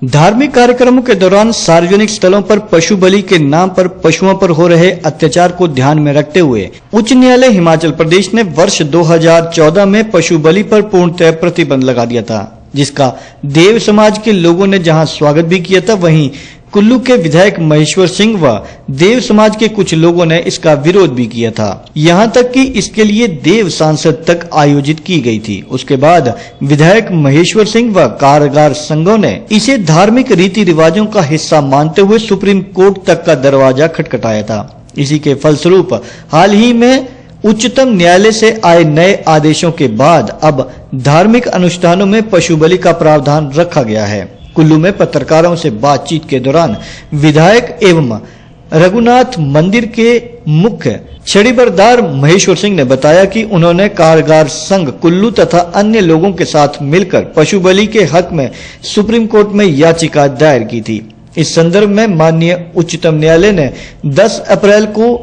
धार्मिक कार्यक्रमों के दौरान सार्वजनिक स्थलों पर पशु बलि के नाम पर पशुओं पर हो रहे अत्याचार को ध्यान में रखते हुए उच्च न्यायालय हिमाचल प्रदेश ने वर्ष 2014 में पशु बलि पर पूर्णतः प्रतिबंध लगा दिया था, जिसका देव समाज के लोगों ने जहां स्वागत भी किया था, वहीं कुल्लू के विधायक महेश्वर सिंह व देव समाज के कुछ लोगों ने इसका विरोध भी किया था। यहां तक कि इसके लिए देव सांसद तक आयोजित की गई थी। उसके बाद विधायक महेश्वर सिंह व कारागार संघों ने इसे धार्मिक रीति रिवाजों का हिस्सा मानते हुए सुप्रीम कोर्ट तक का दरवाजा खटखटाया था। इसी के फलस्वरूप हाल ही में उच्चतम न्यायालय से आए नए आदेशों के बाद अब धार्मिक अनुष्ठानों में पशु बलि का प्रावधान रखा गया है। कुल्लू में पत्रकारों से बातचीत के दौरान विधायक एवं रघुनाथ मंदिर के मुख्य छड़ीबरदार महेश्वर सिंह ने बताया कि उन्होंने कारागार संघ कुल्लू तथा अन्य लोगों के साथ मिलकर पशु बलि के हक में सुप्रीम कोर्ट में याचिका दायर की थी। इस संदर्भ में माननीय उच्चतम न्यायालय ने 10 अप्रैल को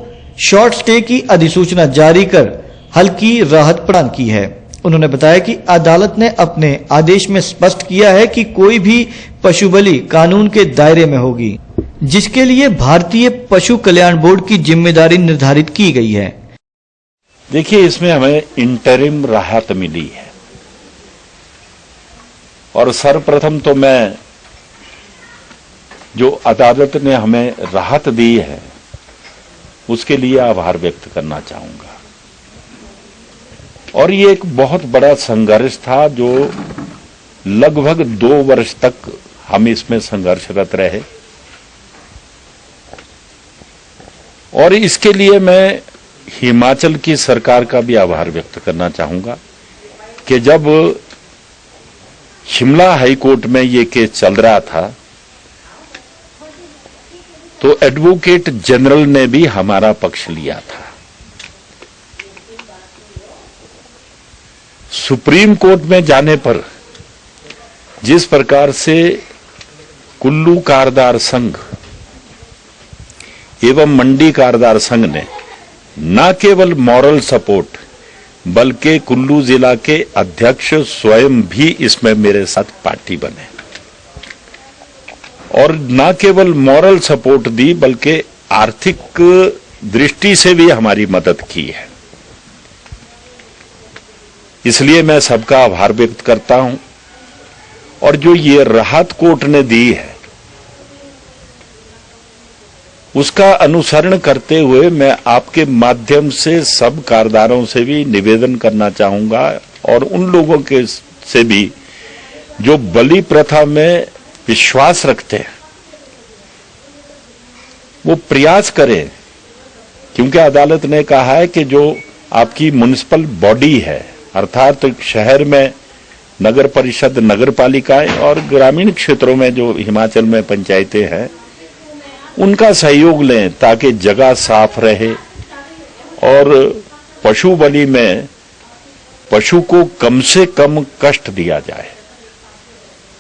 शॉर्ट स्टे की अधिसूचना जारी कर हल्की राहत प्रदान की है। उन्होंने बताया कि अदालत ने अपने आदेश में स्पष्ट किया है कि कोई भी पशु बलि कानून के दायरे में होगी, जिसके लिए भारतीय पशु कल्याण बोर्ड की जिम्मेदारी निर्धारित की गई है। देखिए, इसमें हमें इंटरिम राहत मिली है और सर्वप्रथम तो मैं जो अदालत ने हमें राहत दी है उसके लिए आभार व्यक्त करना चाहूंगा। और ये एक बहुत बड़ा संघर्ष था जो लगभग 2 वर्ष तक हम इसमें संघर्षरत रहे और इसके लिए मैं हिमाचल की सरकार का भी आभार व्यक्त करना चाहूंगा कि जब शिमला हाई कोर्ट में ये केस चल रहा था तो एडवोकेट जनरल ने भी हमारा पक्ष लिया था। सुप्रीम कोर्ट में जाने पर जिस प्रकार से कुल्लू कारागार संघ एवं मंडी कारागार संघ ने न केवल मॉरल सपोर्ट बल्कि कुल्लू जिला के अध्यक्ष स्वयं भी इसमें मेरे साथ पार्टी बने और न केवल मॉरल सपोर्ट दी बल्कि आर्थिक दृष्टि से भी हमारी मदद की है। इसलिए मैं सबका आभार व्यक्त करता हूं और जो ये राहत कोर्ट ने दी है उसका अनुसरण करते हुए मैं आपके माध्यम से सब कारागारों से भी निवेदन करना चाहूंगा और उन लोगों के से भी जो बलि प्रथा में विश्वास रखते हैं वो प्रयास करें, क्योंकि अदालत ने कहा है कि जो आपकी म्युनिसिपल बॉडी है अर्थात शहर में नगर परिषद, नगर पालिकाएं और ग्रामीण क्षेत्रों में जो हिमाचल में पंचायतें हैं उनका सहयोग लें ताकि जगह साफ रहे और पशु बलि में पशु को कम से कम कष्ट दिया जाए।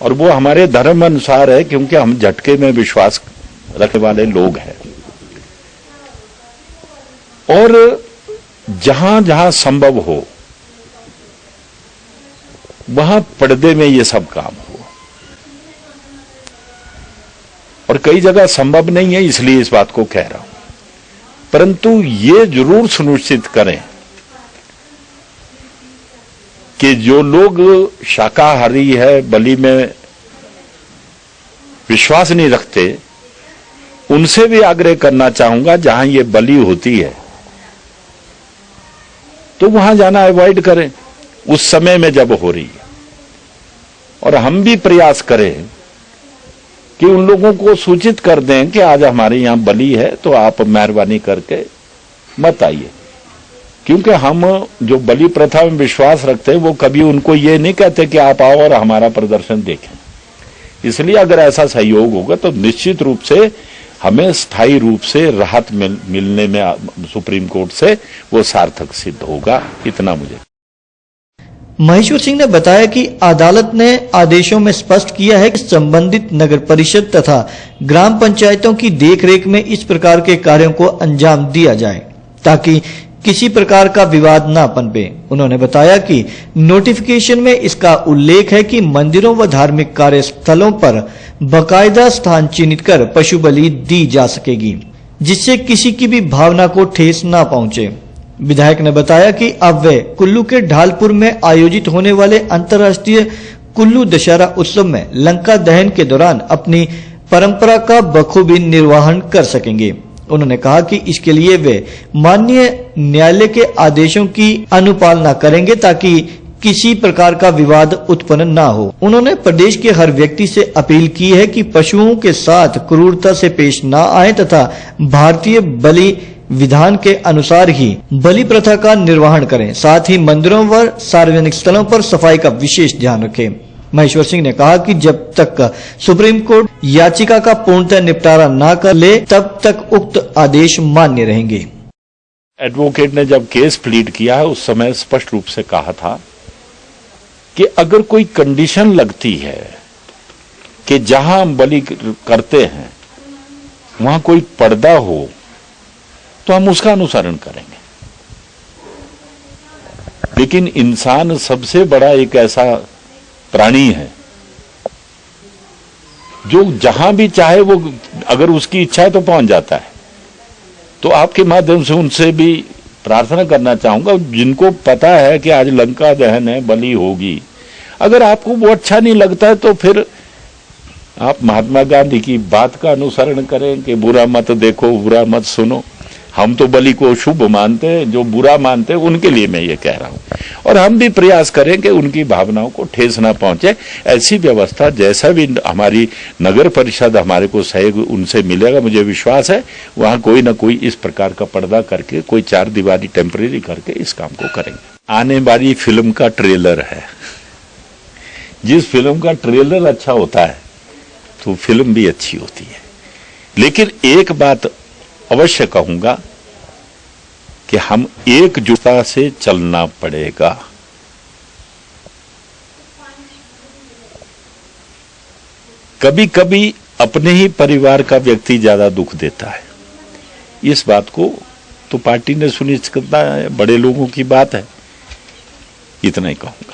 और वो हमारे धर्म अनुसार है, क्योंकि हम झटके में विश्वास रखने वाले लोग हैं और जहां जहां संभव हो वहां पर्दे में ये सब काम हो और कई जगह संभव नहीं है, इसलिए इस बात को कह रहा हूं। परंतु ये जरूर सुनिश्चित करें कि जो लोग शाकाहारी है, बलि में विश्वास नहीं रखते, उनसे भी आग्रह करना चाहूंगा जहां ये बलि होती है तो वहां जाना अवॉइड करें उस समय में जब हो रही है। और हम भी प्रयास करें कि उन लोगों को सूचित कर दें कि आज हमारे यहां बलि है तो आप मेहरबानी करके मत आइए, क्योंकि हम जो बलि प्रथा में विश्वास रखते हैं वो कभी उनको ये नहीं कहते कि आप आओ और हमारा प्रदर्शन देखें। इसलिए अगर ऐसा सहयोग होगा तो निश्चित रूप से हमें स्थायी रूप से राहत मिलने में सुप्रीम कोर्ट से वो सार्थक सिद्ध होगा, इतना मुझे। महेश्वर सिंह ने बताया कि अदालत ने आदेशों में स्पष्ट किया है कि संबंधित नगर परिषद तथा ग्राम पंचायतों की देखरेख में इस प्रकार के कार्यों को अंजाम दिया जाए ताकि किसी प्रकार का विवाद न पनपे। उन्होंने बताया कि नोटिफिकेशन में इसका उल्लेख है कि मंदिरों व धार्मिक कार्यस्थलों पर बाकायदा स्थान चिन्हित कर पशु बलि दी जा सकेगी, जिससे किसी की भी भावना को ठेस न पहुंचे। विधायक ने बताया कि अब वे कुल्लू के ढालपुर में आयोजित होने वाले अंतर्राष्ट्रीय कुल्लू दशहरा उत्सव में लंका दहन के दौरान अपनी परंपरा का बखूबी निर्वहन कर सकेंगे। उन्होंने कहा कि इसके लिए वे माननीय न्यायालय के आदेशों की अनुपालना करेंगे ताकि किसी प्रकार का विवाद उत्पन्न न हो। उन्होंने प्रदेश के हर व्यक्ति से अपील की है कि पशुओं के साथ क्रूरता से पेश न आए तथा भारतीय बलि विधान के अनुसार ही बलि प्रथा का निर्वहन करें। साथ ही मंदिरों व सार्वजनिक स्थलों पर सफाई का विशेष ध्यान रखें। महेश्वर सिंह ने कहा कि जब तक सुप्रीम कोर्ट याचिका का पूर्णतः निपटारा न कर ले तब तक उक्त आदेश मान्य रहेंगे। एडवोकेट ने जब केस प्लीड किया है उस समय स्पष्ट रूप से कहा था कि अगर कोई कंडीशन लगती है कि जहां हम बलि करते हैं वहां कोई पर्दा हो तो हम उसका अनुसरण करेंगे। लेकिन इंसान सबसे बड़ा एक ऐसा प्राणी है जो जहां भी चाहे वो अगर उसकी इच्छा है तो पहुंच जाता है। तो आपके माध्यम से उनसे भी प्रार्थना करना चाहूंगा, जिनको पता है कि आज लंका दहन है, बलि होगी, अगर आपको वो अच्छा नहीं लगता है तो फिर आप महात्मा गांधी की बात का अनुसरण करें कि बुरा मत देखो, बुरा मत सुनो। हम तो बलि को शुभ मानते हैं, जो बुरा मानते हैं उनके लिए मैं ये कह रहा हूं। और हम भी प्रयास करें कि उनकी भावनाओं को ठेस ना पहुंचे। ऐसी व्यवस्था जैसा भी हमारी नगर परिषद हमारे को सहयोग उनसे मिलेगा, मुझे विश्वास है वहां कोई ना कोई इस प्रकार का पर्दा करके, कोई चार दीवारी टेम्परेरी करके इस काम को करेंगे। आने वाली फिल्म का ट्रेलर है, जिस फिल्म का ट्रेलर अच्छा होता है तो फिल्म भी अच्छी होती है। लेकिन एक बात अवश्य कहूंगा कि हम एकजुटता से चलना पड़ेगा। कभी कभी अपने ही परिवार का व्यक्ति ज्यादा दुख देता है। इस बात को तो पार्टी ने सुनिश्चित करना है, बड़े लोगों की बात है, इतना ही कहूंगा।